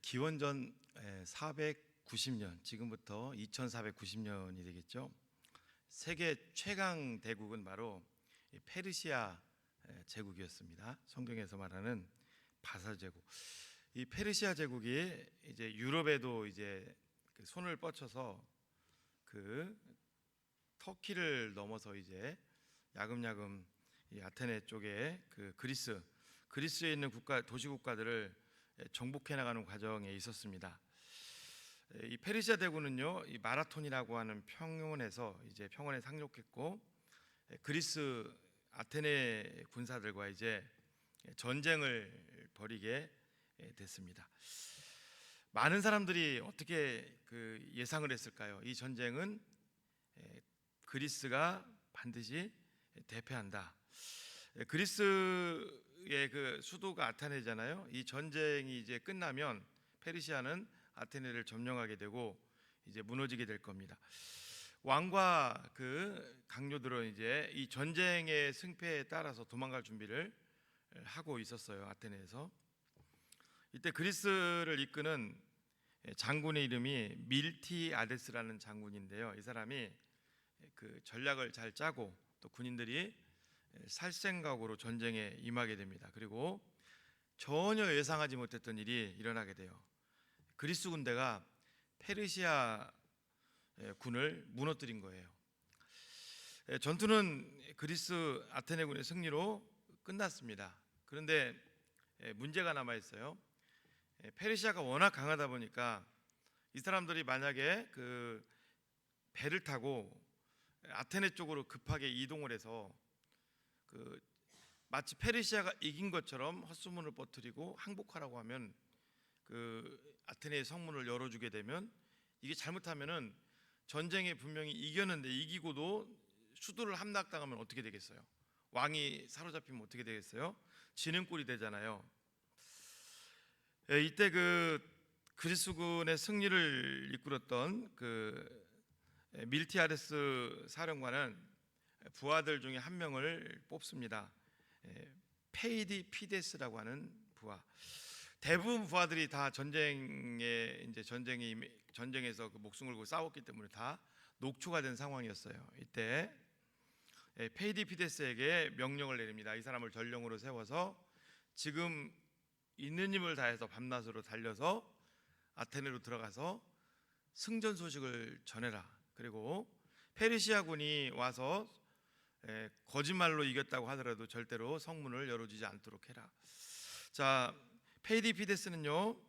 기원전 490년, 지금부터 2490년이 되겠죠. 세계 최강 대국은 바로 페르시아 제국이었습니다. 성경에서 말하는 바사 제국. 이 페르시아 제국이 이제 유럽에도 이제 손을 뻗쳐서 그 터키를 넘어서 이제 야금야금 이 아테네 쪽에 그 그리스에 있는 도시 국가들을 정복해 나가는 과정에 있었습니다. 이 페르시아 대군은요, 이 마라톤이라고 하는 평원에서 이제 평원에 상륙했고, 그리스 아테네 군사들과 이제 전쟁을 벌이게 됐습니다. 많은 사람들이 어떻게 예상을 했을까요? 이 전쟁은 그리스가 반드시 대패한다. 그리스의 그 수도가 아테네잖아요. 이 전쟁이 이제 끝나면 페르시아는 아테네를 점령하게 되고 이제 무너지게 될 겁니다. 왕과 그 강요들은 이제 이 전쟁의 승패에 따라서 도망갈 준비를 하고 있었어요. 아테네에서. 이때 그리스를 이끄는 장군의 이름이 밀티아데스라는 장군인데요. 이 사람이 그 전략을 잘 짜고 또 군인들이 살생각으로 전쟁에 임하게 됩니다. 그리고 전혀 예상하지 못했던 일이 일어나게 돼요. 그리스 군대가 페르시아 군을 무너뜨린 거예요. 전투는 그리스 아테네군의 승리로 끝났습니다. 그런데 문제가 남아 있어요. 페르시아가 워낙 강하다 보니까 이 사람들이 만약에 그 배를 타고 아테네 쪽으로 급하게 이동을 해서 마치 페르시아가 이긴 것처럼 헛소문을 퍼뜨리고 항복하라고 하면 그 아테네의 성문을 열어주게 되면, 이게 잘못하면은 전쟁에 분명히 이겼는데 이기고도 수도를 함락당하면 어떻게 되겠어요? 왕이 사로잡히면 어떻게 되겠어요? 지는 꼴이 되잖아요. 이때 그 그리스군의 승리를 이끌었던 그 밀티아데스 사령관은 부하들 중에 한 명을 뽑습니다. 페이디 피데스라고 하는 부하. 대부분 부하들이 다 전쟁에서 그 목숨 걸고 싸웠기 때문에 다 녹초가 된 상황이었어요. 이때 페이디 피데스에게 명령을 내립니다. 이 사람을 전령으로 세워서 지금 있는 힘을 다해서 밤낮으로 달려서 아테네로 들어가서 승전 소식을 전해라. 그리고 페르시아군이 와서 거짓말로 이겼다고 하더라도 절대로 성문을 열어주지 않도록 해라. 자, 페이디 피데스는요,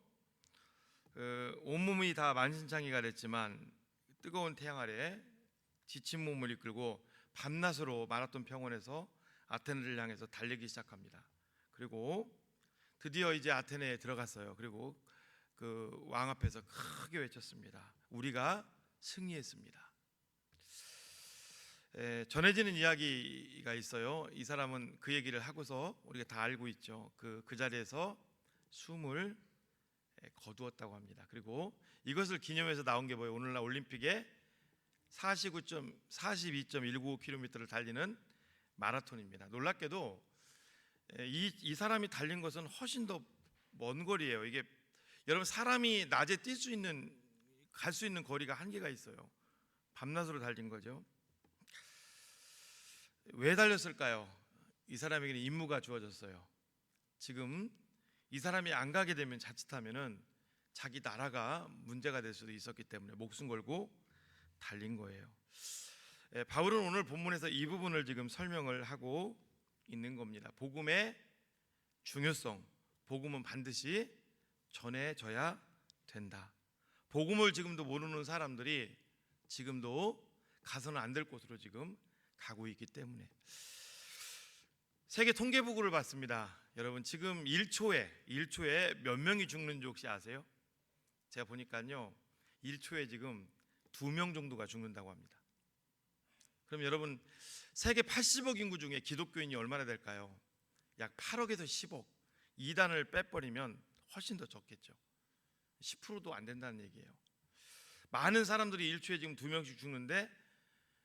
온몸이 다 만신창이가 됐지만 뜨거운 태양 아래 지친 몸을 이끌고 밤낮으로 마라톤 평원에서 아테네를 향해서 달리기 시작합니다. 그리고 드디어 이제 아테네에 들어갔어요. 그리고 그 왕 앞에서 크게 외쳤습니다. 우리가 승리했습니다. 전해지는 이야기가 있어요. 이 사람은 그 얘기를 하고서 우리가 다 알고 있죠. 그 자리에서 숨을 거두었다고 합니다. 그리고 이것을 기념해서 나온 게 뭐예요? 오늘날 올림픽에 42.195km를 달리는 마라톤입니다. 놀랍게도 이 사람이 달린 것은 훨씬 더 먼 거리예요. 이게 여러분, 사람이 낮에 갈 수 있는 거리가 한계가 있어요. 밤낮으로 달린 거죠. 왜 달렸을까요? 이 사람에게는 임무가 주어졌어요. 지금 이 사람이 안 가게 되면 자칫하면은 자기 나라가 문제가 될 수도 있었기 때문에 목숨 걸고 달린 거예요. 바울은 오늘 본문에서 이 부분을 지금 설명을 하고 있는 겁니다. 복음의 중요성, 복음은 반드시 전해져야 된다. 복음을 지금도 모르는 사람들이 지금도 가서는 안 될 곳으로 지금 가고 있기 때문에. 세계 통계보고를 봤습니다. 여러분, 지금 1초에 몇 명이 죽는 줄 혹시 아세요? 제가 보니까요, 1초에 지금 2명 정도가 죽는다고 합니다. 그럼 여러분, 세계 80억 인구 중에 기독교인이 얼마나 될까요? 약 8억에서 10억. 이단을 빼버리면 훨씬 더 적겠죠. 10%도 안 된다는 얘기예요. 많은 사람들이 1초에 지금 2명씩 죽는데,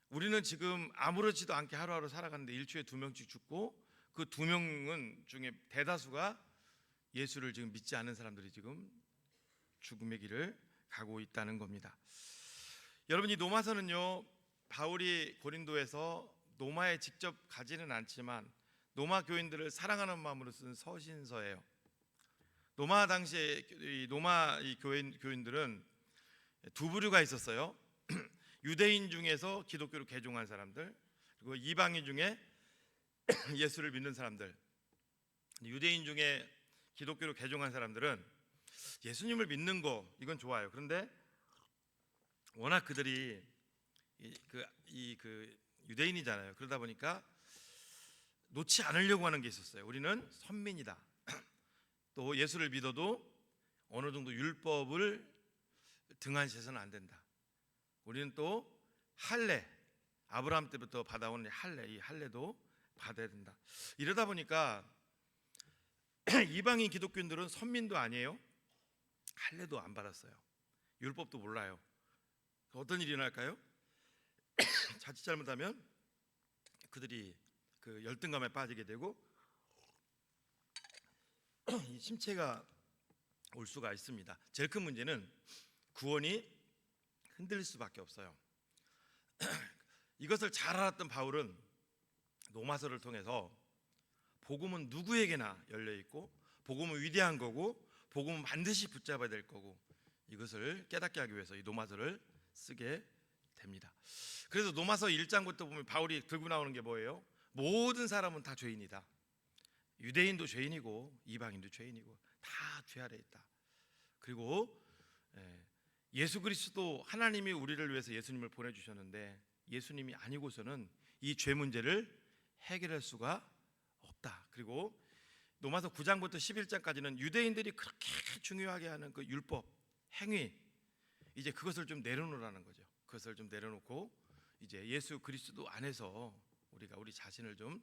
우리는 지금 아무렇지도 않게 하루하루 살아가는데 1초에 2명씩 죽고, 그 2명은 중에 대다수가 예수를 지금 믿지 않는 사람들이 지금 죽음의 길을 가고 있다는 겁니다. 여러분, 이 노마서는요, 바울이 고린도에서 노마에 직접 가지는 않지만 노마 교인들을 사랑하는 마음으로 쓴 서신서예요. 노마 당시에 이 노마 이 교인들은 두 부류가 있었어요. 유대인 중에서 기독교로 개종한 사람들, 그리고 이방인 중에 예수를 믿는 사람들. 유대인 중에 기독교로 개종한 사람들은 예수님을 믿는 거 이건 좋아요. 그런데 워낙 그들이 유대인이잖아요. 그러다 보니까 놓지 않으려고 하는 게 있었어요. 우리는 선민이다. 또 예수를 믿어도 어느 정도 율법을 등한시해서는 안 된다. 우리는 또 할례, 아브라함 때부터 받아온 할례, 이 할례도 받아야 된다. 이러다 보니까 이방인 기독교인들은 선민도 아니에요. 할례도 안 받았어요. 율법도 몰라요. 어떤 일이 일어날까요? 자칫 잘못하면 그들이 그 열등감에 빠지게 되고 이 심체가 올 수가 있습니다. 제일 큰 문제는 구원이 흔들릴 수밖에 없어요. 이것을 잘 알았던 바울은 로마서를 통해서 복음은 누구에게나 열려 있고 복음은 위대한 거고 복음은 반드시 붙잡아야 될 거고 이것을 깨닫게 하기 위해서 이 로마서를 쓰게 됩니다. 그래서 로마서 1장부터 보면 바울이 들고 나오는 게 뭐예요? 모든 사람은 다 죄인이다. 유대인도 죄인이고 이방인도 죄인이고 다 죄 아래 있다. 그리고 예수 그리스도 하나님이 우리를 위해서 예수님을 보내주셨는데 예수님이 아니고서는 이 죄 문제를 해결할 수가 없다. 그리고 로마서 9장부터 11장까지는 유대인들이 그렇게 중요하게 하는 그 율법, 행위 이제 그것을 좀 내려놓으라는 거죠. 그것을 좀 내려놓고 이제 예수 그리스도 안에서 우리가 우리 자신을 좀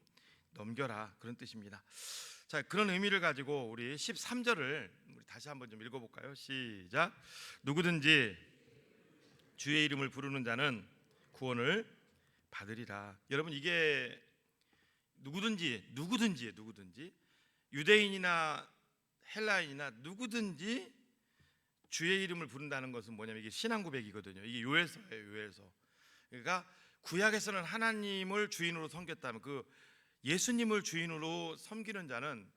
넘겨라 그런 뜻입니다. 자, 그런 의미를 가지고 우리 13절을 우리 다시 한번 좀 읽어볼까요? 시작. 누구든지 주의 이름을 부르는 자는 구원을 받으리라. 여러분 이게 누구든지 유대인이나 헬라인이나 누구든지 주의 이름을 부른다는 것은 뭐냐면 이게 신앙 고백이거든요. 이게 요엘서예요. 요엘서. 그러니까 구약에서는 하나님을 주인으로 섬겼다면 그 예수님을 주인으로 섬기는 자는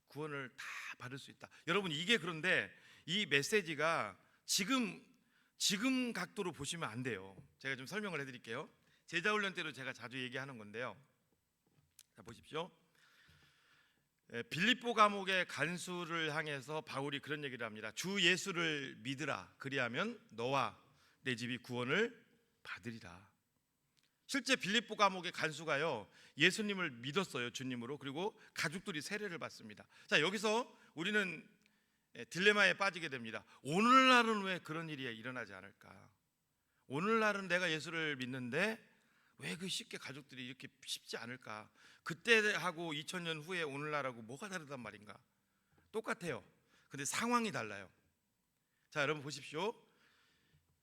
구원을 다 받을 수 있다. 여러분 이게 그런데 이 메시지가 지금 각도로 보시면 안 돼요. 제가 좀 설명을 해드릴게요. 제자훈련 때로 제가 자주 얘기하는 건데요. 자 보십시오. 빌립보 감옥의 간수를 향해서 바울이 그런 얘기를 합니다. 주 예수를 믿으라. 그리하면 너와 내 집이 구원을 받으리라. 실제 빌립보 감옥의 간수가요 예수님을 믿었어요. 주님으로. 그리고 가족들이 세례를 받습니다. 자 여기서 우리는 딜레마에 빠지게 됩니다. 오늘날은 왜 그런 일이 일어나지 않을까? 오늘날은 내가 예수를 믿는데 왜 그 쉽게 가족들이 이렇게 쉽지 않을까? 그때하고 2000년 후에 오늘날하고 뭐가 다르단 말인가? 똑같아요. 근데 상황이 달라요. 자 여러분 보십시오.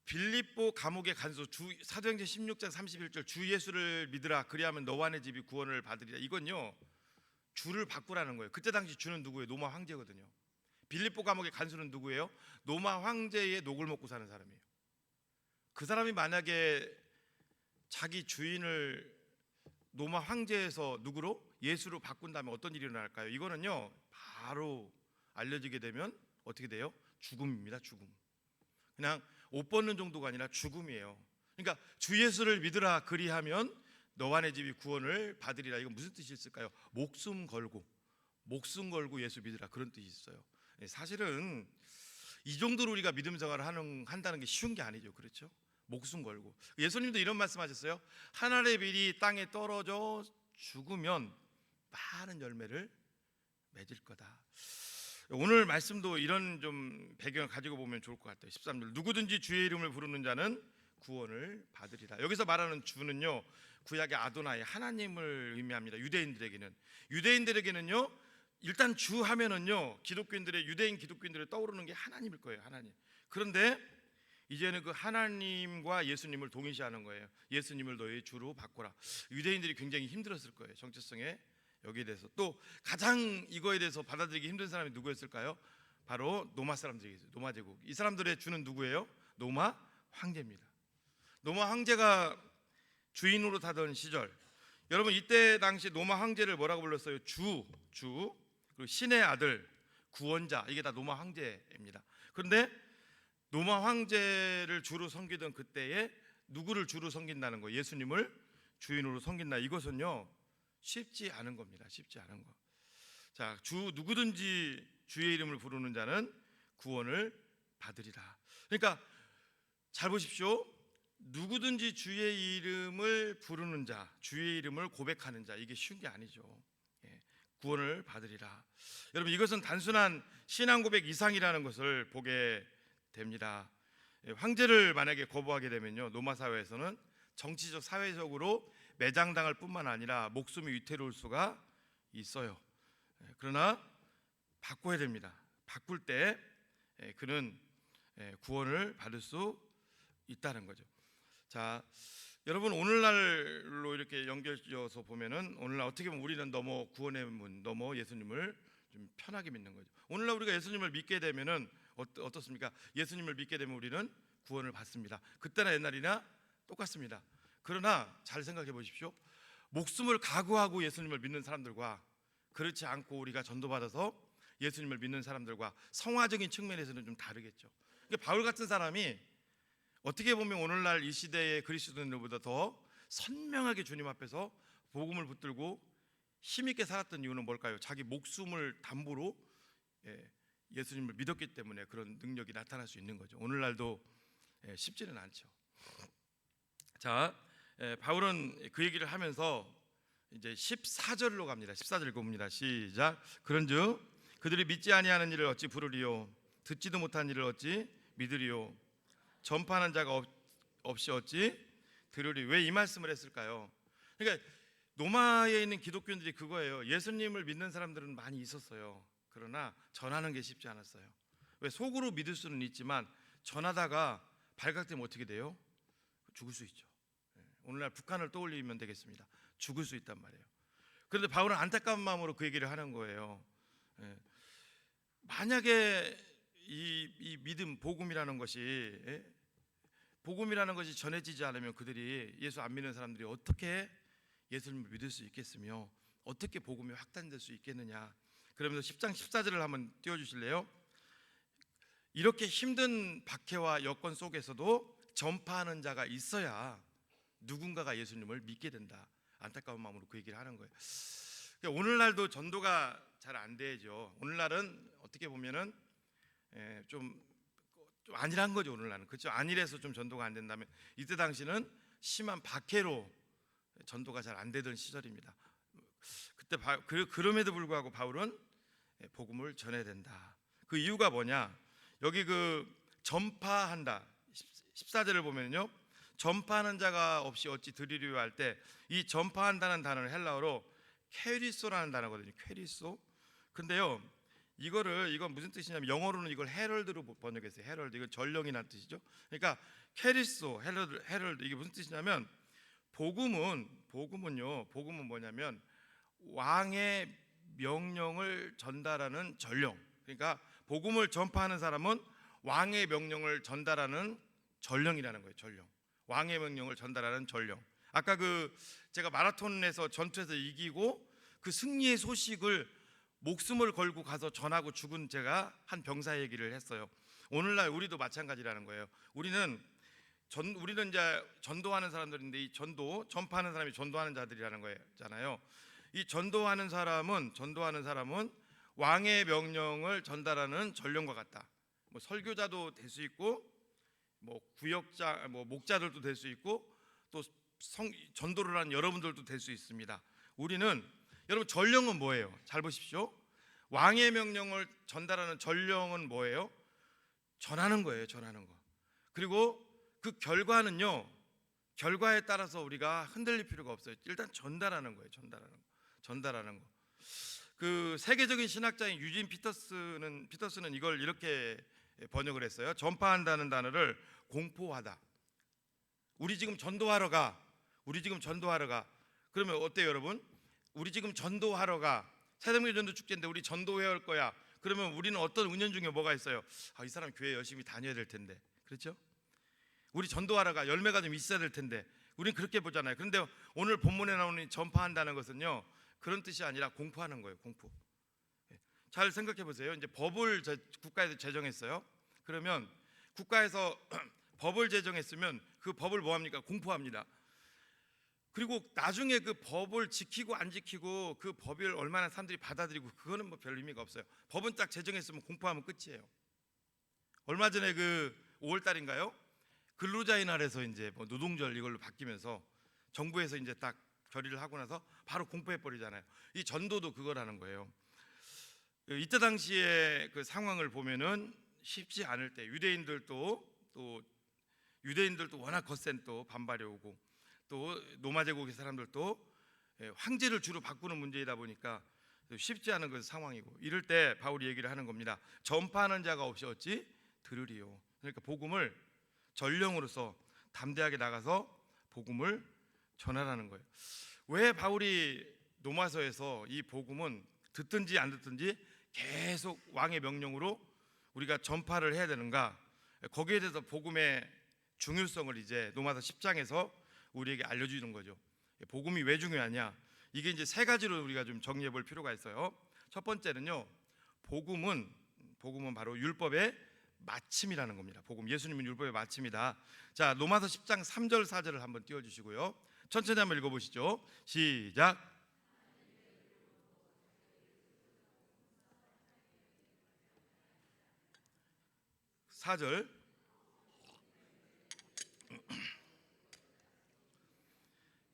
빌립보 감옥의 간수 사도행전 16장 31절 주 예수를 믿으라 그리하면 너와 내 집이 구원을 받으리라. 이건요 주를 바꾸라는 거예요. 그때 당시 주는 누구예요? 로마 황제거든요. 빌립보 감옥의 간수는 누구예요? 로마 황제의 녹을 먹고 사는 사람이에요. 그 사람이 만약에 자기 주인을 로마 황제에서 누구로? 예수로 바꾼다면 어떤 일이 일어날까요? 이거는요 바로 알려지게 되면 어떻게 돼요? 죽음입니다. 죽음. 그냥 옷 벗는 정도가 아니라 죽음이에요. 그러니까 주 예수를 믿으라 그리하면 너와 내 집이 구원을 받으리라. 이건 무슨 뜻이 있을까요? 목숨 걸고 예수 믿으라 그런 뜻이 있어요. 사실은 이 정도로 우리가 믿음 생활을 한다는 게 쉬운 게 아니죠. 그렇죠? 목숨 걸고 예수님도 이런 말씀하셨어요. 하늘의 빌이 땅에 떨어져 죽으면 많은 열매를 맺을 거다. 오늘 말씀도 이런 좀 배경을 가지고 보면 좋을 것 같아요. 13절 누구든지 주의 이름을 부르는 자는 구원을 받으리라. 여기서 말하는 주는요 구약의 아도나이 하나님을 의미합니다. 유대인들에게는요 일단 주 하면은요 유대인 기독교인들의 떠오르는 게 하나님일 거예요. 하나님. 그런데 이제는 그 하나님과 예수님을 동일시하는 거예요. 예수님을 너의 주로 바꾸라. 유대인들이 굉장히 힘들었을 거예요. 정체성에 여기에 대해서. 또 가장 이거에 대해서 받아들이기 힘든 사람이 누구였을까요? 바로 노마 사람들이겠죠. 노마 제국. 이 사람들의 주는 누구예요? 노마 황제입니다. 노마 황제가 주인으로 타던 시절, 여러분 이때 당시 노마 황제를 뭐라고 불렀어요? 주 그리고 신의 아들, 구원자, 이게 다 노마 황제입니다. 그런데 노마 황제를 주로 섬기던 그때에 누구를 주로 섬긴다는 거예요? 예수님을 주인으로 섬긴다. 이것은요 쉽지 않은 겁니다. 쉽지 않은 거. 자, 주 누구든지 주의 이름을 부르는 자는 구원을 받으리라. 그러니까 잘 보십시오. 누구든지 주의 이름을 부르는 자, 주의 이름을 고백하는 자, 이게 쉬운 게 아니죠. 구원을 받으리라. 여러분 이것은 단순한 신앙 고백 이상이라는 것을 보게 됩니다. 황제를 만약에 거부하게 되면요, 로마 사회에서는 정치적 사회적으로 매장당할 뿐만 아니라 목숨이 위태로울 수가 있어요. 그러나 바꿔야 됩니다. 바꿀 때 그는 구원을 받을 수 있다는 거죠. 자, 여러분 오늘날로 이렇게 연결지어서 보면은 오늘날 어떻게 보면 우리는 너무 구원의 문, 너무 예수님을 좀 편하게 믿는 거죠. 오늘날 우리가 예수님을 믿게 되면은 어떻습니까? 예수님을 믿게 되면 우리는 구원을 받습니다. 그때나 옛날이나 똑같습니다. 그러나 잘 생각해 보십시오. 목숨을 각오하고 예수님을 믿는 사람들과 그렇지 않고 우리가 전도받아서 예수님을 믿는 사람들과 성화적인 측면에서는 좀 다르겠죠. 그러니까 바울 같은 사람이 어떻게 보면 오늘날 이 시대의 그리스도인들보다 더 선명하게 주님 앞에서 복음을 붙들고 힘있게 살았던 이유는 뭘까요? 자기 목숨을 담보로 예수님을 믿었기 때문에 그런 능력이 나타날 수 있는 거죠. 오늘날도 쉽지는 않죠. 자, 바울은 그 얘기를 하면서 이제 14절로 갑니다. 14절 읽어봅니다. 시작. 그런즉 그들이 믿지 아니하는 일을 어찌 부르리요? 듣지도 못한 일을 어찌 믿으리요? 전파하는 자가 없이 어찌 들으리? 왜 이 말씀을 했을까요? 그러니까 로마에 있는 기독교인들이 그거예요. 예수님을 믿는 사람들은 많이 있었어요. 그러나 전하는 게 쉽지 않았어요. 왜? 속으로 믿을 수는 있지만 전하다가 발각되면 어떻게 돼요? 죽을 수 있죠. 오늘날 북한을 떠올리면 되겠습니다. 죽을 수 있단 말이에요. 그런데 바울은 안타까운 마음으로 그 얘기를 하는 거예요. 만약에 이 믿음, 복음이라는 것이 전해지지 않으면 그들이 예수 안 믿는 사람들이 어떻게 예수님을 믿을 수 있겠으며 어떻게 복음이 확산될 수 있겠느냐. 그러면서 10장 14절을 한번 띄워주실래요? 이렇게 힘든 박해와 여건 속에서도 전파하는 자가 있어야 누군가가 예수님을 믿게 된다. 안타까운 마음으로 그 얘기를 하는 거예요. 오늘날도 전도가 잘 안 되죠. 오늘날은 어떻게 보면은 좀 안일한 거죠. 오늘날은 그렇죠. 안일해서 좀 전도가 안 된다면 이때 당시는 심한 박해로 전도가 잘 안 되던 시절입니다. 그때 그럼에도 불구하고 바울은 복음을 전해야 된다. 그 이유가 뭐냐? 여기 그 전파한다 14절을 보면요, 전파하는 자가 없이 어찌 들으리요 할 때 이 전파한다는 단어는 헬라어로 캐리소라는 단어거든요. 캐리소. 근데요, 이건 무슨 뜻이냐면 영어로는 이걸 헤럴드로 번역했어요. 헤럴드. 이건 전령이라는 뜻이죠. 그러니까 캐리소, 헤럴드 이게 무슨 뜻이냐면 복음은요. 복음은 뭐냐면 왕의 명령을 전달하는 전령. 그러니까 복음을 전파하는 사람은 왕의 명령을 전달하는 전령이라는 거예요. 전령. 왕의 명령을 전달하는 전령. 아까 제가 마라톤에서 전투에서 이기고 그 승리의 소식을 목숨을 걸고 가서 전하고 죽은 제가 한 병사 얘기를 했어요. 오늘날 우리도 마찬가지라는 거예요. 우리는 이제 전도하는 사람들인데 이 전파하는 사람이 전도하는 자들이라는 거잖아요. 이 전도하는 사람은 왕의 명령을 전달하는 전령과 같다. 뭐 설교자도 될 수 있고, 뭐 구역자, 뭐 목자들도 될 수 있고, 또 전도를 하는 여러분들도 될 수 있습니다. 여러분 전령은 뭐예요? 잘 보십시오. 왕의 명령을 전달하는 전령은 뭐예요? 전하는 거예요. 전하는 거. 그리고 그 결과에 따라서 우리가 흔들릴 필요가 없어요. 일단 전달하는 거예요. 전달하는 거. 그 세계적인 신학자인 유진 피터스는 이걸 이렇게 번역을 했어요. 전파한다는 단어를 공포하다. 우리 지금 전도하러 가. 그러면 어때요, 여러분? 우리 지금 전도하러 가. 새동리 전도 축제인데 우리 전도회 할 거야. 그러면 우리는 어떤 은연중에 뭐가 있어요? 이 사람 교회 열심히 다녀야 될 텐데, 그렇죠? 우리 전도하러가 열매가 좀 있어야 될 텐데, 우리는 그렇게 보잖아요. 그런데 오늘 본문에 나오는 전파한다는 것은요, 그런 뜻이 아니라 공포하는 거예요. 공포. 잘 생각해 보세요. 이제 법을 국가에서 제정했어요. 그러면 국가에서 법을 제정했으면 그 법을 뭐 합니까? 공포합니다. 그리고 나중에 그 법을 지키고 안 지키고 그 법을 얼마나 사람들이 받아들이고 그거는 뭐 별 의미가 없어요. 법은 딱 제정했으면 공포하면 끝이에요. 얼마 전에 그 5월 달인가요? 근로자의 날에서 이제 뭐 노동절 이걸로 바뀌면서 정부에서 이제 딱 결의를 하고 나서 바로 공포해 버리잖아요. 이 전도도 그거라는 거예요. 이때 당시에 그 상황을 보면은 쉽지 않을 때 유대인들도 워낙 거센 또 반발이 오고 또 로마 제국의 사람들도 황제를 주로 바꾸는 문제이다 보니까 쉽지 않은 그 상황이고, 이럴 때 바울이 얘기를 하는 겁니다. 전파하는 자가 없이 어찌 들으리요. 그러니까 복음을 전령으로서 담대하게 나가서 복음을 전하라는 거예요. 왜 바울이 로마서에서 이 복음은 듣든지 안 듣든지 계속 왕의 명령으로 우리가 전파를 해야 되는가, 거기에 대해서 복음의 중요성을 이제 로마서 10장에서 우리에게 알려주는 거죠. 복음이 왜 중요하냐, 이게 이제 세 가지로 우리가 좀 정리해 볼 필요가 있어요. 첫 번째는요, 복음은 바로 율법의 마침이라는 겁니다. 복음, 예수님은 율법의 마침이다. 자, 로마서 10장 3절 4절을 한번 띄워주시고요, 천천히 한번 읽어보시죠. 시작. 4절.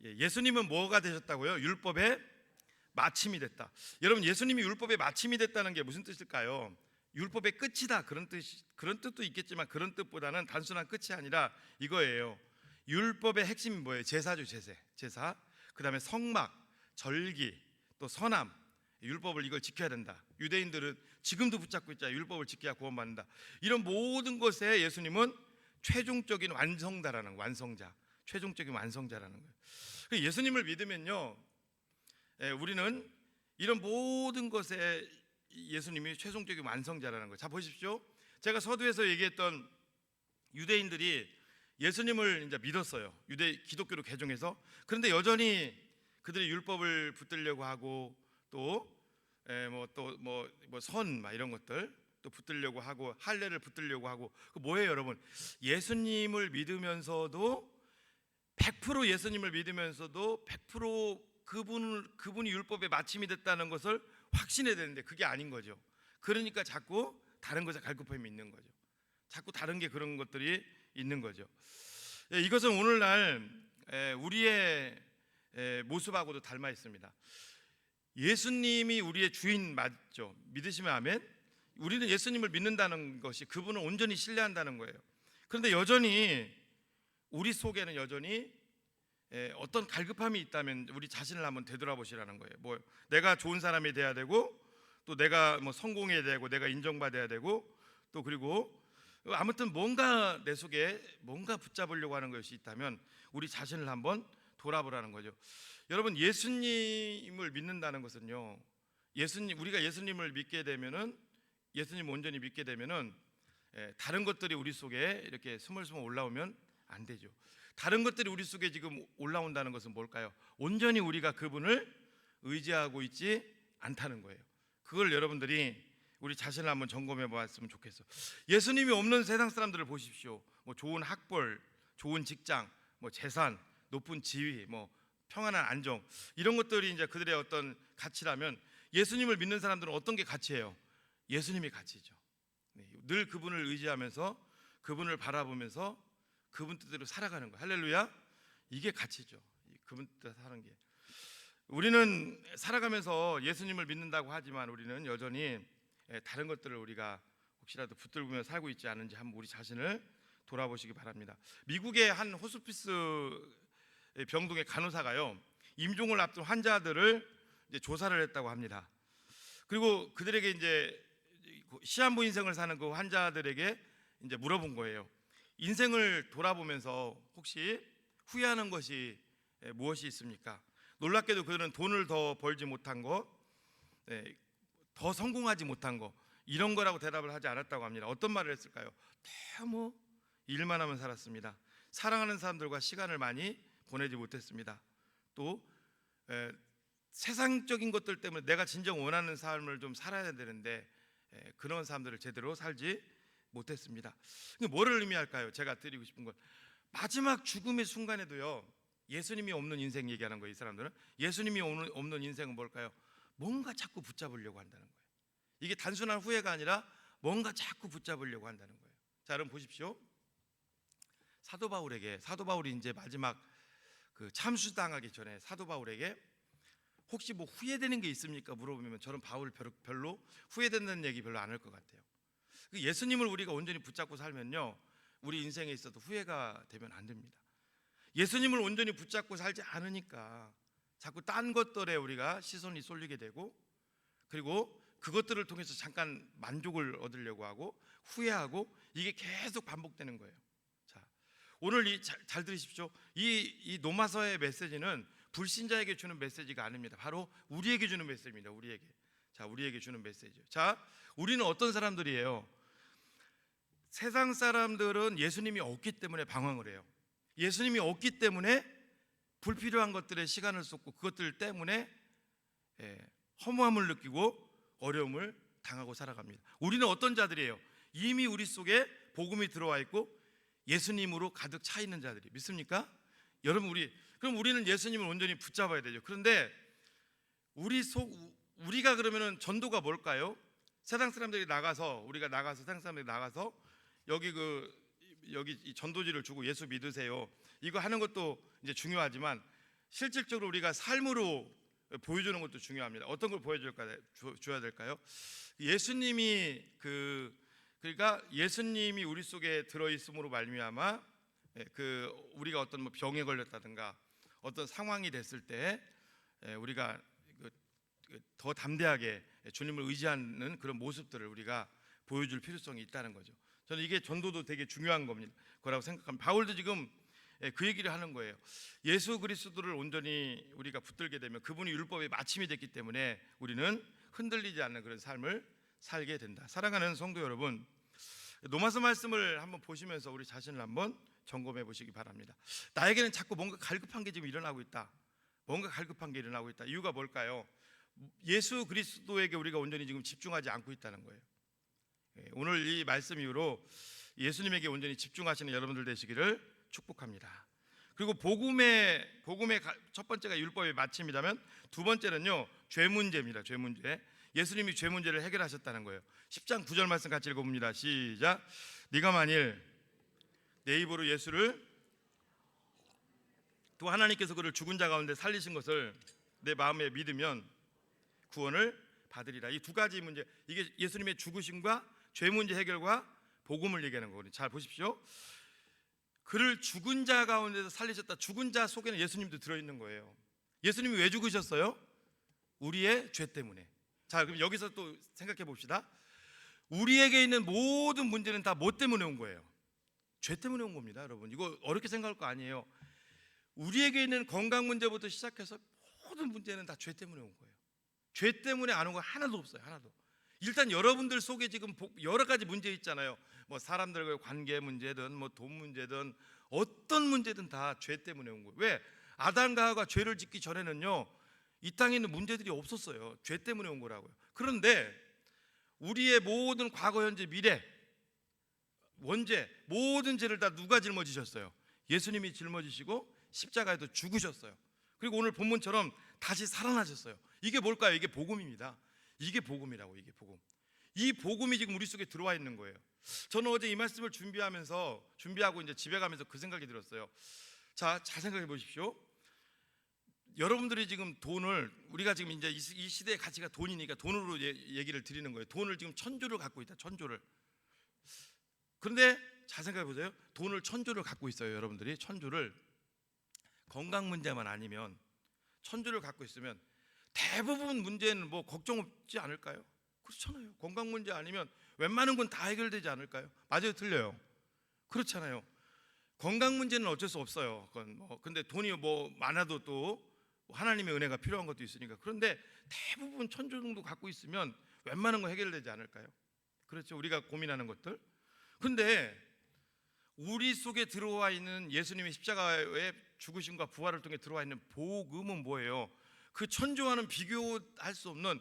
예수님은 뭐가 되셨다고요? 율법의 마침이 됐다. 여러분, 예수님이 율법의 마침이 됐다는 게 무슨 뜻일까요? 율법의 끝이다, 그런 뜻도 있겠지만 그런 뜻보다는 단순한 끝이 아니라 이거예요. 율법의 핵심이 뭐예요? 제사죠. 제사. 그 다음에 성막, 절기, 또 선함. 율법을 이걸 지켜야 된다. 유대인들은 지금도 붙잡고 있잖아요. 율법을 지켜야 구원받는다. 이런 모든 것에 예수님은 최종적인 완성자, 최종적인 완성자라는 거예요. 예수님을 믿으면요, 우리는 이런 모든 것에 예수님이 최종적인 완성자라는 거예요. 자, 보십시오. 제가 서두에서 얘기했던 유대인들이 예수님을 이제 믿었어요. 기독교로 개종해서. 그런데 여전히 그들이 율법을 붙들려고 하고 선 이런 것들 또 붙들려고 하고 할례를 붙들려고 하고, 그 뭐예요, 여러분? 예수님을 믿으면서도 100% 예수님을 믿으면서도 100% 그분이 율법의 마침이 됐다는 것을 확신해야 되는데 그게 아닌 거죠. 그러니까 자꾸 다른 것에 갈급함이 있는 거죠. 자꾸 다른 게 그런 것들이 있는 거죠. 이것은 오늘날 우리의 모습하고도 닮아 있습니다. 예수님이 우리의 주인 맞죠? 믿으시면 아멘. 우리는 예수님을 믿는다는 것이 그분을 온전히 신뢰한다는 거예요. 그런데 여전히 우리 속에는 여전히 어떤 갈급함이 있다면 우리 자신을 한번 되돌아보시라는 거예요. 내가 좋은 사람이 돼야 되고, 또 내가 성공해야 되고, 내가 인정받아야 되고, 또 그리고 아무튼 뭔가 내 속에 뭔가 붙잡으려고 하는 것이 있다면 우리 자신을 한번 돌아보라는 거죠. 여러분, 예수님을 믿는다는 것은요, 우리가 예수님을 믿게 되면은, 예수님 온전히 믿게 되면은 다른 것들이 우리 속에 이렇게 스물스물 올라오면 안 되죠. 다른 것들이 우리 속에 지금 올라온다는 것은 뭘까요? 온전히 우리가 그분을 의지하고 있지 않다는 거예요. 그걸 여러분들이 우리 자신을 한번 점검해 봤으면 좋겠어. 예수님이 없는 세상 사람들을 보십시오. 좋은 학벌, 좋은 직장, 재산, 높은 지위, 평안한 안정, 이런 것들이 이제 그들의 어떤 가치라면, 예수님을 믿는 사람들은 어떤 게 가치예요? 예수님이 가치죠. 늘 그분을 의지하면서 그분을 바라보면서 그분 뜻대로 살아가는 거예요. 할렐루야. 이게 가치죠. 그분 뜻대로 사는 게. 우리는 살아가면서 예수님을 믿는다고 하지만 우리는 여전히 다른 것들을 우리가 혹시라도 붙들고 살고 있지 않은지 한번 우리 자신을 돌아보시기 바랍니다. 미국의 한 호스피스 병동의 간호사가요, 임종을 앞둔 환자들을 이제 조사를 했다고 합니다. 그리고 그들에게 이제 시한부 인생을 사는 그 환자들에게 이제 물어본 거예요. 인생을 돌아보면서 혹시 후회하는 것이 무엇이 있습니까? 놀랍게도 그들은 돈을 더 벌지 못한 것, 더 성공하지 못한 것, 이런 거라고 대답을 하지 않았다고 합니다. 어떤 말을 했을까요? 너무 일만 하면 살았습니다. 사랑하는 사람들과 시간을 많이 보내지 못했습니다. 또 세상적인 것들 때문에 내가 진정 원하는 삶을 좀 살아야 되는데 그런 사람들을 제대로 살지 못했습니다. 뭐를 의미할까요? 제가 드리고 싶은 건 마지막 죽음의 순간에도요, 예수님이 없는 인생 얘기하는 거예요. 이 사람들은 예수님이 없는 인생은 뭘까요? 뭔가 자꾸 붙잡으려고 한다는 거예요. 이게 단순한 후회가 아니라 뭔가 자꾸 붙잡으려고 한다는 거예요. 자, 여러분 보십시오. 사도 바울이 이제 마지막 그 참수당하기 전에 사도 바울에게 혹시 뭐 후회되는 게 있습니까? 물어보면 저는 바울 별로 후회된다는 얘기 별로 안 할 것 같아요. 예수님을 우리가 온전히 붙잡고 살면요, 우리 인생에 있어도 후회가 되면 안 됩니다. 예수님을 온전히 붙잡고 살지 않으니까 자꾸 딴 것들에 우리가 시선이 쏠리게 되고, 그리고 그것들을 통해서 잠깐 만족을 얻으려고 하고 후회하고, 이게 계속 반복되는 거예요. 자, 오늘 잘 들으십시오. 이 노마서의 메시지는 불신자에게 주는 메시지가 아닙니다. 바로 우리에게 주는 메시지입니다. 우리에게 주는 메시지죠. 자, 우리는 어떤 사람들이에요? 세상 사람들은 예수님이 없기 때문에 방황을 해요. 예수님이 없기 때문에 불필요한 것들에 시간을 쏟고 그것들 때문에 허무함을 느끼고 어려움을 당하고 살아갑니다. 우리는 어떤 자들이에요? 이미 우리 속에 복음이 들어와 있고 예수님으로 가득 차 있는 자들이 믿습니까? 여러분, 그럼 우리는 예수님을 온전히 붙잡아야 되죠. 그런데 우리가 그러면은 전도가 뭘까요? 세상 사람들이 나가서 세상 사람들이 나가서 여기 이 전도지를 주고 예수 믿으세요, 이거 하는 것도 이제 중요하지만 실질적으로 우리가 삶으로 보여주는 것도 중요합니다. 어떤 걸 줘야 될까요? 예수님이 그러니까 예수님이 우리 속에 들어 있음으로 말미암아 우리가 어떤 뭐 병에 걸렸다든가 어떤 상황이 됐을 때 우리가 더 담대하게 주님을 의지하는 그런 모습들을 우리가 보여줄 필요성이 있다는 거죠. 저는 이게 전도도 되게 중요한 거라고 생각합니다. 바울도 지금 그 얘기를 하는 거예요. 예수 그리스도를 온전히 우리가 붙들게 되면 그분이 율법의 마침이 됐기 때문에 우리는 흔들리지 않는 그런 삶을 살게 된다. 사랑하는 성도 여러분, 노마서 말씀을 한번 보시면서 우리 자신을 한번 점검해 보시기 바랍니다. 나에게는 자꾸 뭔가 갈급한 게 지금 일어나고 있다. 이유가 뭘까요? 예수 그리스도에게 우리가 온전히 지금 집중하지 않고 있다는 거예요. 오늘 이 말씀 이후로 예수님에게 온전히 집중하시는 여러분들 되시기를 축복합니다. 그리고 복음의 첫 번째가 율법의 마침이라면 두 번째는요, 죄 문제입니다. 죄 문제. 예수님이 죄 문제를 해결하셨다는 거예요. 10장 9절 말씀 같이 읽어봅니다. 시작. 네가 만일 내 입으로 예수를 또 하나님께서 그를 죽은 자 가운데 살리신 것을 내 마음에 믿으면 구원을 받으리라. 이 두 가지 문제, 이게 예수님의 죽으심과 죄 문제 해결과 복음을 얘기하는 거거든요. 잘 보십시오. 그를 죽은 자 가운데서 살리셨다. 죽은 자 속에는 예수님도 들어있는 거예요. 예수님이 왜 죽으셨어요? 우리의 죄 때문에. 자, 그럼 여기서 또 생각해 봅시다. 우리에게 있는 모든 문제는 다 뭐 때문에 온 거예요? 죄 때문에 온 겁니다. 여러분, 이거 어렵게 생각할 거 아니에요. 우리에게 있는 건강 문제부터 시작해서 모든 문제는 다 죄 때문에 온 거예요. 죄 때문에 안 온 거 하나도 없어요. 하나도. 일단 여러분들 속에 지금 여러 가지 문제 있잖아요. 뭐 사람들과의 관계 문제든 뭐 돈 문제든 어떤 문제든 다 죄 때문에 온 거예요. 왜? 아담과 하와가 죄를 짓기 전에는요, 이 땅에 있는 문제들이 없었어요. 죄 때문에 온 거라고요. 그런데 우리의 모든 과거, 현재, 미래, 원죄, 모든 죄를 다 누가 짊어지셨어요? 예수님이 짊어지시고 십자가에도 죽으셨어요. 그리고 오늘 본문처럼 다시 살아나셨어요. 이게 뭘까요? 이게 복음입니다. 이게 복음이라고. 이게 복음. 이 복음이 지금 우리 속에 들어와 있는 거예요. 저는 어제 이 말씀을 준비하고 이제 집에 가면서 그 생각이 들었어요. 자, 잘 생각해 보십시오. 여러분들이 지금 돈을, 우리가 지금 이제 이 시대의 가치가 돈이니까 돈으로 얘기를 드리는 거예요. 돈을 지금 1,000조를 갖고 있다. 1,000조를. 그런데 잘 생각해 보세요. 돈을 1,000조를 갖고 있어요. 여러분들이 1,000조를. 건강 문제만 아니면 1,000조를 갖고 있으면 대부분 문제는 뭐 걱정 없지 않을까요? 그렇잖아요. 건강 문제 아니면 웬만한 건 다 해결되지 않을까요? 맞아요, 틀려요? 그렇잖아요. 건강 문제는 어쩔 수 없어요. 근데 돈이 뭐 많아도 또 하나님의 은혜가 필요한 것도 있으니까. 그런데 대부분 1,000조 정도 갖고 있으면 웬만한 거 해결되지 않을까요? 그렇죠. 우리가 고민하는 것들. 근데 우리 속에 들어와 있는 예수님의 십자가의 죽으심과 부활을 통해 들어와 있는 복음은 뭐예요? 그 천주와는 비교할 수 없는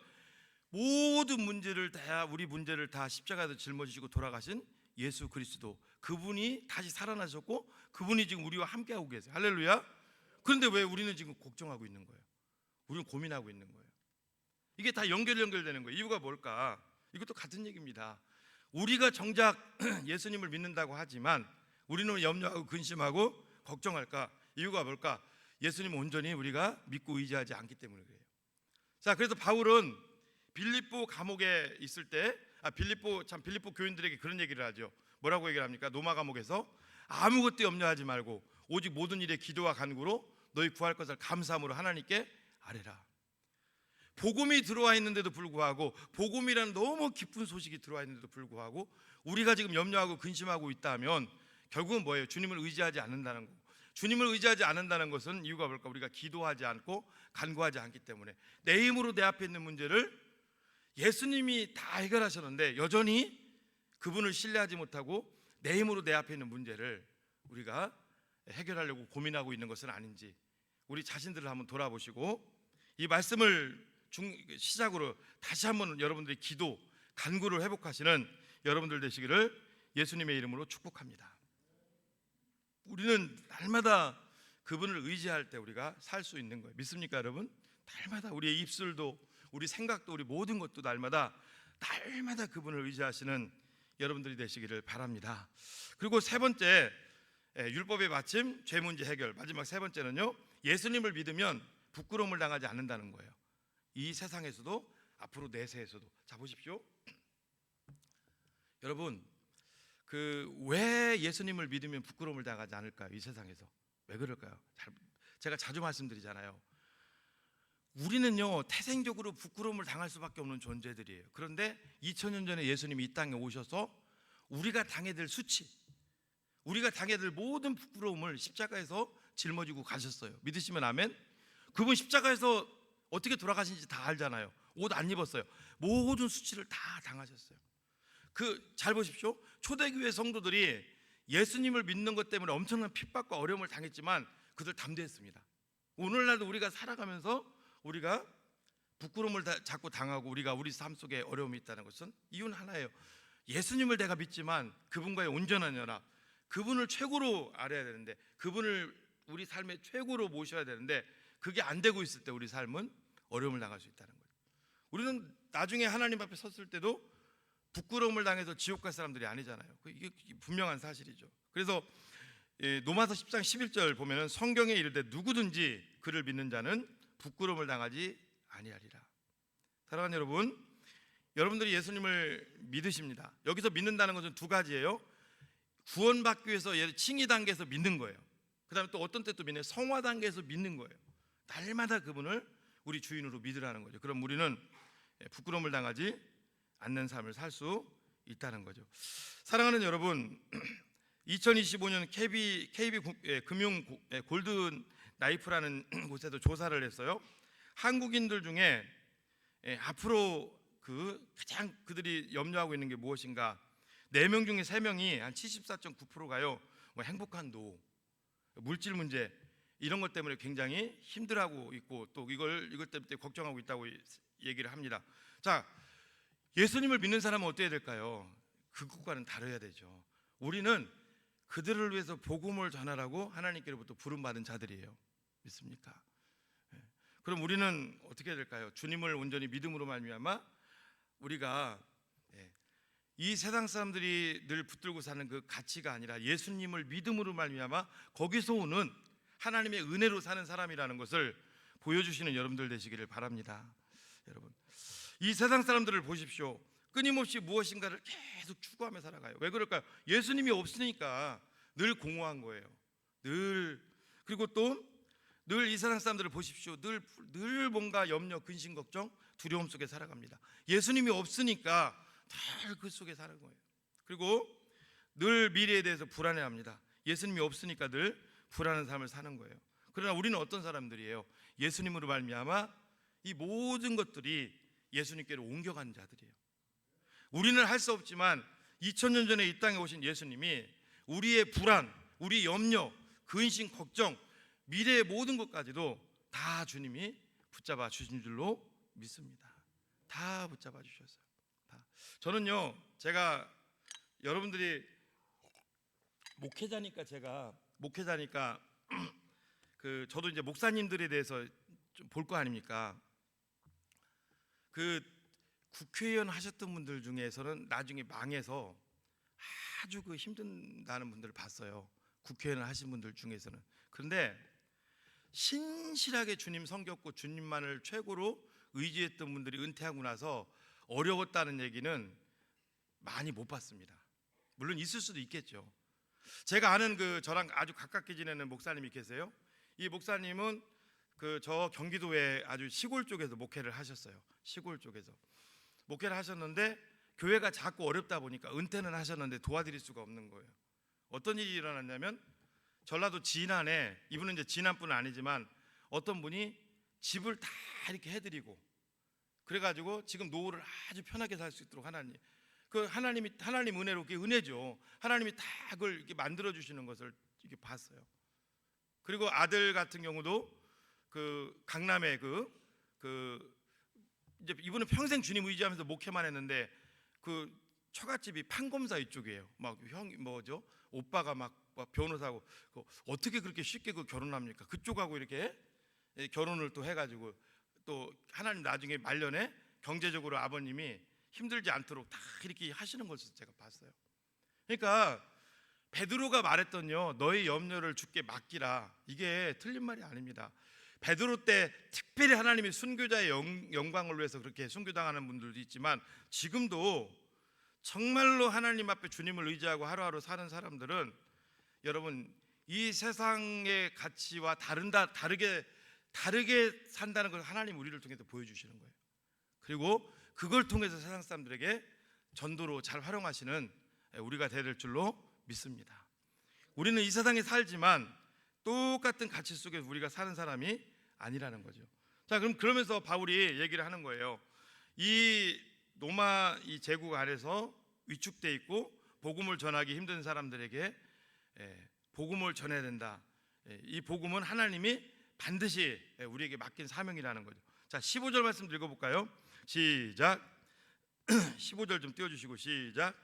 모든 문제를 다, 우리 문제를 다 십자가에서 짊어지시고 돌아가신 예수 그리스도, 그분이 다시 살아나셨고 그분이 지금 우리와 함께하고 계세요. 할렐루야. 그런데 왜 우리는 지금 걱정하고 있는 거예요? 우리는 고민하고 있는 거예요. 이게 다 연결되는 거예요. 이유가 뭘까? 이것도 같은 얘기입니다. 우리가 정작 예수님을 믿는다고 하지만 우리는 염려하고 근심하고 걱정할까? 이유가 뭘까? 예수님 온전히 우리가 믿고 의지하지 않기 때문에 그래요. 자, 그래서 바울은 빌립보 감옥에 있을 때 빌립보 교인들에게 그런 얘기를 하죠. 뭐라고 얘기를 합니까? 로마 감옥에서 아무것도 염려하지 말고 오직 모든 일에 기도와 간구로 너희 구할 것을 감사함으로 하나님께 아뢰라. 복음이 들어와 있는데도 불구하고, 복음이라는 너무 기쁜 소식이 들어와 있는데도 불구하고 우리가 지금 염려하고 근심하고 있다면 결국은 뭐예요? 주님을 의지하지 않는다는 거고, 주님을 의지하지 않는다는 것은 이유가 뭘까? 우리가 기도하지 않고 간구하지 않기 때문에 내 힘으로 내 앞에 있는 문제를 예수님이 다 해결하셨는데 여전히 그분을 신뢰하지 못하고 내 힘으로 내 앞에 있는 문제를 우리가 해결하려고 고민하고 있는 것은 아닌지 우리 자신들을 한번 돌아보시고 이 말씀을 시작으로 다시 한번 여러분들이 기도, 간구를 회복하시는 여러분들 되시기를 예수님의 이름으로 축복합니다. 우리는 날마다 그분을 의지할 때 우리가 살 수 있는 거예요. 믿습니까 여러분? 날마다 우리의 입술도 우리 생각도 우리 모든 것도 날마다 그분을 의지하시는 여러분들이 되시기를 바랍니다. 그리고 세 번째, 율법의 마침 죄 문제 해결. 마지막 세 번째는요, 예수님을 믿으면 부끄러움을 당하지 않는다는 거예요. 이 세상에서도 앞으로 내세에서도. 자, 보십시오. 여러분, 왜 예수님을 믿으면 부끄러움을 당하지 않을까요? 이 세상에서 왜 그럴까요? 제가 자주 말씀드리잖아요. 우리는요 태생적으로 부끄러움을 당할 수밖에 없는 존재들이에요. 그런데 2000년 전에 예수님이 이 땅에 오셔서 우리가 당해야 될 수치, 우리가 당해야 될 모든 부끄러움을 십자가에서 짊어지고 가셨어요. 믿으시면 아멘. 그분 십자가에서 어떻게 돌아가신지 다 알잖아요. 옷 안 입었어요. 모든 수치를 다 당하셨어요. 잘 보십시오. 초대교회 성도들이 예수님을 믿는 것 때문에 엄청난 핍박과 어려움을 당했지만 그들 담대했습니다. 오늘날도 우리가 살아가면서 우리가 부끄러움을 자꾸 당하고 우리가 우리 삶 속에 어려움이 있다는 것은 이유는 하나예요. 예수님을 내가 믿지만 그분과의 온전한 연합, 그분을 최고로 알아야 되는데, 그분을 우리 삶의 최고로 모셔야 되는데 그게 안 되고 있을 때 우리 삶은 어려움을 당할 수 있다는 거예요. 우리는 나중에 하나님 앞에 섰을 때도 부끄러움을 당해서 지옥 갈 사람들이 아니잖아요. 이게 분명한 사실이죠. 그래서 로마서 10장 11절 보면은 성경에 이르되 누구든지 그를 믿는 자는 부끄러움을 당하지 아니하리라. 사랑하는 여러분, 여러분들이 예수님을 믿으십니다. 여기서 믿는다는 것은 두 가지예요. 구원받기 위해서 칭의 단계에서 믿는 거예요. 그 다음에 또 어떤 때 또 믿는 성화 단계에서 믿는 거예요. 날마다 그분을 우리 주인으로 믿으라는 거죠. 그럼 우리는 부끄러움을 당하지 않는 삶을 살 수 있다는 거죠. 사랑하는 여러분, 2025년 KB 금융 골든 나이프라는 곳에서 조사를 했어요. 한국인들 중에 앞으로 가장 그들이 염려하고 있는 게 무엇인가? 4명 중에 3명이 한 74.9%가요 행복한 노후, 물질 문제 이런 것 때문에 굉장히 힘들어하고 있고 또 이것 때문에 걱정하고 있다고 얘기를 합니다. 자, 예수님을 믿는 사람은 어때야 될까요? 그것과는 다르야 되죠. 우리는 그들을 위해서 복음을 전하라고 하나님께로부터 부름받은 자들이에요. 믿습니까? 그럼 우리는 어떻게 해야 될까요? 주님을 온전히 믿음으로 말미암아 우리가 이 세상 사람들이 늘 붙들고 사는 그 가치가 아니라 예수님을 믿음으로 말미암아 거기서 오는 하나님의 은혜로 사는 사람이라는 것을 보여주시는 여러분들 되시기를 바랍니다. 여러분, 이 세상 사람들을 보십시오. 끊임없이 무엇인가를 계속 추구하며 살아가요. 왜 그럴까요? 예수님이 없으니까 늘 공허한 거예요. 그리고 또 늘 이 세상 사람들을 보십시오. 늘 뭔가 염려, 근심, 걱정, 두려움 속에 살아갑니다. 예수님이 없으니까 늘 그 속에 사는 거예요. 그리고 늘 미래에 대해서 불안해합니다. 예수님이 없으니까 늘 불안한 삶을 사는 거예요. 그러나 우리는 어떤 사람들이에요? 예수님으로 말미암아 이 모든 것들이 예수님께로 옮겨가는 자들이에요. 우리는 할 수 없지만 2000년 전에 이 땅에 오신 예수님이 우리의 불안, 우리 염려, 근심, 걱정, 미래의 모든 것까지도 다 주님이 붙잡아 주신 줄로 믿습니다. 다 붙잡아 주셨어요. 다. 저는요, 제가 여러분들이 목회자니까 저도 이제 목사님들에 대해서 좀 볼 거 아닙니까? 그 국회의원 하셨던 분들 중에서는 나중에 망해서 아주 그 힘든다는 분들을 봤어요. 국회의원 하신 분들 중에서는. 그런데 신실하게 주님 섬겼고 주님만을 최고로 의지했던 분들이 은퇴하고 나서 어려웠다는 얘기는 많이 못 봤습니다. 물론 있을 수도 있겠죠. 제가 아는 저랑 아주 가깝게 지내는 목사님이 계세요. 이 목사님은 저 경기도의 아주 시골 쪽에서 목회를 하셨어요. 시골 쪽에서 목회를 하셨는데 교회가 자꾸 어렵다 보니까 은퇴는 하셨는데 도와드릴 수가 없는 거예요. 어떤 일이 일어났냐면 전라도 진안에, 이분은 이제 진안뿐은 아니지만 어떤 분이 집을 다 이렇게 해드리고 그래가지고 지금 노후를 아주 편하게 살 수 있도록 하나님 은혜로, 그게 은혜죠. 하나님이 다 그걸 이렇게 만들어 주시는 것을 이렇게 봤어요. 그리고 아들 같은 경우도 강남에 이제 이분은 평생 주님 의지하면서 목회만 했는데 처갓집이 판검사 이쪽이에요. 막 오빠가 막 변호사고 어떻게 그렇게 쉽게 결혼합니까? 그쪽하고 이렇게 결혼을 또 해가지고 또 하나님 나중에 말년에 경제적으로 아버님이 힘들지 않도록 다 이렇게 하시는 것을 제가 봤어요. 그러니까 베드로가 말했던요, 너의 염려를 주께 맡기라, 이게 틀린 말이 아닙니다. 베드로 때 특별히 하나님이 순교자의 영광을 위해서 그렇게 순교당하는 분들도 있지만 지금도 정말로 하나님 앞에 주님을 의지하고 하루하루 사는 사람들은 여러분 이 세상의 가치와 다르게 산다는 걸 하나님 우리를 통해서 보여주시는 거예요. 그리고 그걸 통해서 세상 사람들에게 전도로 잘 활용하시는 우리가 될 줄로 믿습니다. 우리는 이 세상에 살지만 똑같은 가치 속에서 우리가 사는 사람이 아니라는 거죠. 자, 그러면서 바울이 얘기를 하는 거예요. 이 로마 이 제국 아래서 위축돼 있고 복음을 전하기 힘든 사람들에게 복음을 전해야 된다. 이 복음은 하나님이 반드시 우리에게 맡긴 사명이라는 거죠. 자, 15절 말씀 읽어볼까요? 시작. 15절 좀 띄워주시고 시작.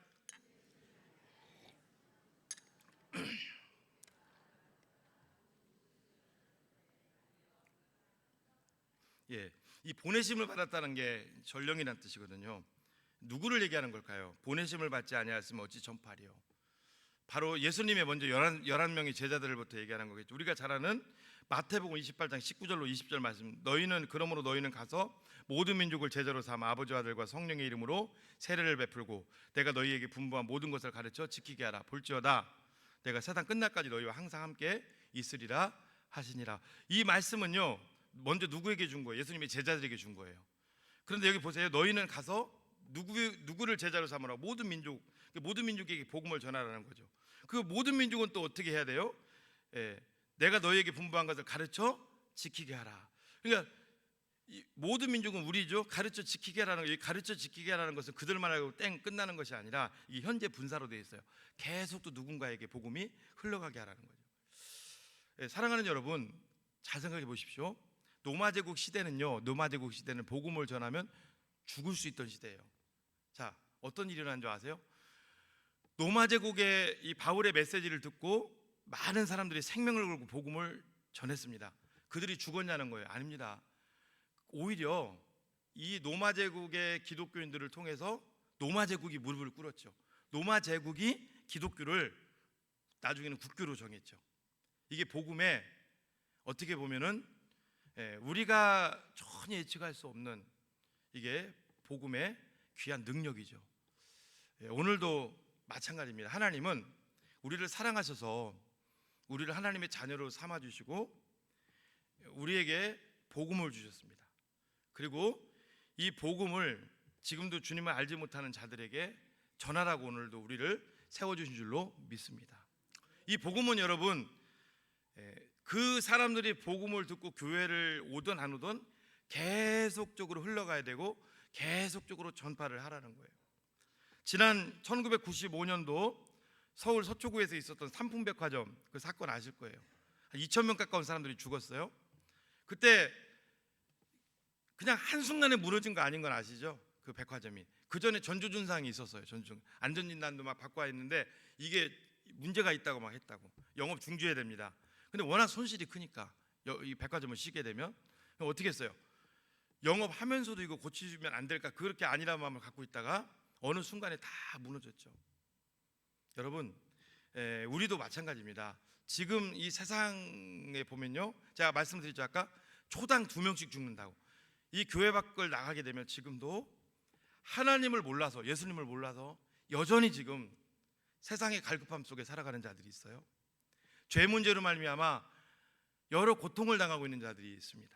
예, 이 보내심을 받았다는 게 전령이라는 뜻이거든요. 누구를 얘기하는 걸까요? 보내심을 받지 아니하였으면 어찌 전파하리요. 바로 예수님의 먼저 11명의 제자들부터 얘기하는 거겠죠. 우리가 잘 아는 마태복음 28장 19절로 20절 말씀. 그러므로 너희는 가서 모든 민족을 제자로 삼아 아버지와 아들과 성령의 이름으로 세례를 베풀고 내가 너희에게 분부한 모든 것을 가르쳐 지키게 하라. 볼지어다 내가 세상 끝날까지 너희와 항상 함께 있으리라 하시니라. 이 말씀은요, 먼저 누구에게 준 거예요? 예수님의 제자들에게 준 거예요. 그런데 여기 보세요. 너희는 가서 누구를 제자로 삼으라? 모든 민족에게 복음을 전하라는 거죠. 그 모든 민족은 또 어떻게 해야 돼요? 내가 너희에게 분부한 것을 가르쳐 지키게 하라. 그러니까 이 모든 민족은 우리죠. 가르쳐 지키게 하라는 것은 그들만 알고 끝나는 것이 아니라 이 현재 분사로 되어 있어요. 계속 또 누군가에게 복음이 흘러가게 하라는 거죠. 사랑하는 여러분, 잘 생각해 보십시오. 노마 제국 시대는 복음을 전하면 죽을 수 있던 시대예요. 자, 어떤 일이 일어난 줄 아세요? 노마 제국의 이 바울의 메시지를 듣고 많은 사람들이 생명을 걸고 복음을 전했습니다. 그들이 죽었냐는 거예요? 아닙니다. 오히려 이 노마 제국의 기독교인들을 통해서 노마 제국이 무릎을 꿇었죠. 노마 제국이 기독교를 나중에는 국교로 정했죠. 이게 복음의, 어떻게 보면은 우리가 전혀 예측할 수 없는, 이게 복음의 귀한 능력이죠. 오늘도 마찬가지입니다. 하나님은 우리를 사랑하셔서 우리를 하나님의 자녀로 삼아주시고 우리에게 복음을 주셨습니다. 그리고 이 복음을 지금도 주님을 알지 못하는 자들에게 전하라고 오늘도 우리를 세워주신 줄로 믿습니다. 이 복음은 여러분, 그 사람들이 복음을 듣고 교회를 오든 안 오든 계속적으로 흘러가야 되고 계속적으로 전파를 하라는 거예요. 지난 1995년도 서울 서초구에서 있었던 삼풍백화점 그 사건 아실 거예요. 한 2,000명 가까운 사람들이 죽었어요. 그때 그냥 한순간에 무너진 거 아닌 건 아시죠? 그 백화점이. 그 전에 전조준상이 있었어요. 안전진단도 막 받고 와 있는데 이게 문제가 있다고 막 했다고. 영업 중지해야 됩니다. 근데 워낙 손실이 크니까 이 백화점을 쉬게 되면 어떻게 했어요? 영업하면서도 이거 고치면 안 될까? 그렇게 아니라는 마음을 갖고 있다가 어느 순간에 다 무너졌죠. 여러분, 우리도 마찬가지입니다. 지금 이 세상에 보면요, 제가 말씀드렸죠 아까 초당 2명씩 죽는다고. 이 교회 밖을 나가게 되면 지금도 하나님을 몰라서, 예수님을 몰라서 여전히 지금 세상의 갈급함 속에 살아가는 자들이 있어요. 죄 문제로 말미암아 여러 고통을 당하고 있는 자들이 있습니다.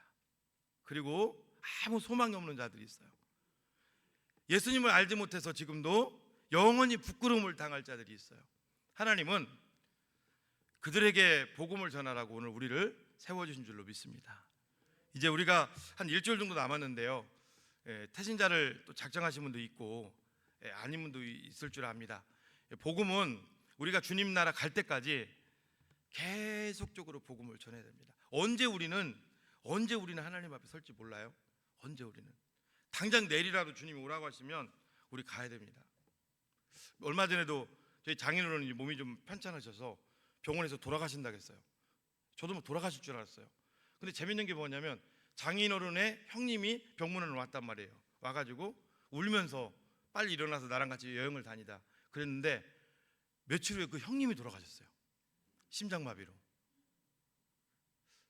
그리고 아무 소망이 없는 자들이 있어요. 예수님을 알지 못해서 지금도 영원히 부끄러움을 당할 자들이 있어요. 하나님은 그들에게 복음을 전하라고 오늘 우리를 세워주신 줄로 믿습니다. 이제 우리가 한 일주일 정도 남았는데요, 태신자를 또 작정하신 분도 있고 아닌 분도 있을 줄 압니다. 복음은 우리가 주님 나라 갈 때까지 계속적으로 복음을 전해야 됩니다. 언제 우리는 하나님 앞에 설지 몰라요. 언제 우리는 당장 내일이라도 주님이 오라고 하시면 우리 가야 됩니다. 얼마 전에도 저희 장인어른이 몸이 좀 편찮으셔서 병원에서 돌아가신다고 했어요. 저도 뭐 돌아가실 줄 알았어요. 근데 재밌는 게 뭐냐면 장인어른의 형님이 병문안에 왔단 말이에요. 와가지고 울면서 빨리 일어나서 나랑 같이 여행을 다니다 그랬는데 며칠 후에 그 형님이 돌아가셨어요. 심장마비로.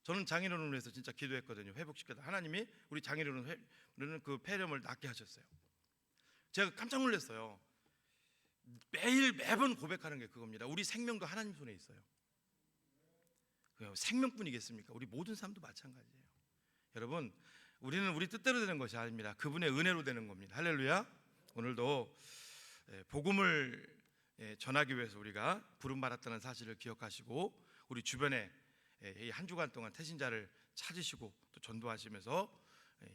저는 장인어른을 위해서 진짜 기도했거든요. 회복시켜서 하나님이 우리 장인어른은 그 폐렴을 낫게 하셨어요. 제가 깜짝 놀랐어요. 매번 고백하는 게 그겁니다. 우리 생명도 하나님 손에 있어요. 생명뿐이겠습니까? 우리 모든 삶도 마찬가지예요. 여러분, 우리는 우리 뜻대로 되는 것이 아닙니다. 그분의 은혜로 되는 겁니다. 할렐루야. 오늘도 복음을 전하기 위해서 우리가 부름받았다는 사실을 기억하시고 우리 주변에 이 한 주간 동안 태신자를 찾으시고 또 전도하시면서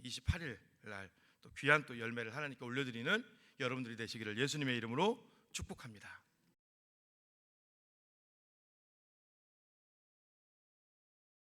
28일 날 또 귀한 또 열매를 하나님께 올려드리는 여러분들이 되시기를 예수님의 이름으로 축복합니다.